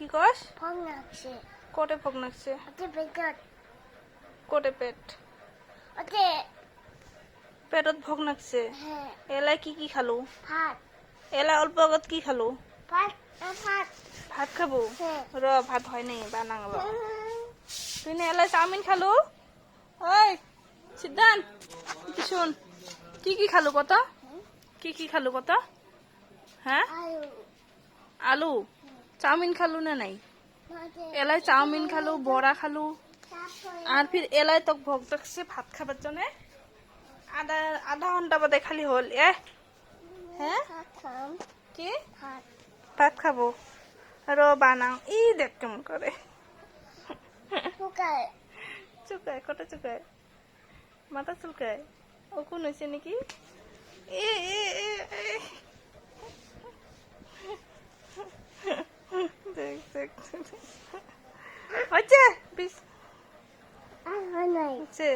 কি কস? ফোন লাগছে কোটে ভোগ লাগছে? ওতে পেটত কোটে পেট? ওতে পেটত ভোগ লাগছে? হ্যাঁ এলাই কি কি খালো? ভাত এলাই অল্প আগত কি খালো? ভাত ভাত ভাত খাবো? হ্যাঁ র ভাত হয় নাই বানাং র। তুই না এলাই চাউমিন খালো? ওই সিদ্ধান শুন, কি কি খালো কত? কি কি খালো কত? হ্যাঁ আলু আলু চাউমিন খালু না নাই? এলাই চাউমিন খালু, বড়া খালু, আর ফির এলাই তো ভোগ লাগছে ভাত খাবার জন্য। আধা আধা ঘন্টা বাদে খালি হল এ। হ্যাঁ কি ভাত খাবো? র বানাও। ই দেখ কেমন করে চুকায়, কটা চুকায়, মাথা চুলকায়। ও কোন হয়েছে নাকি? এ এ এ এ। দেখ দেখ হচ্ছে বিশ হচ্ছে।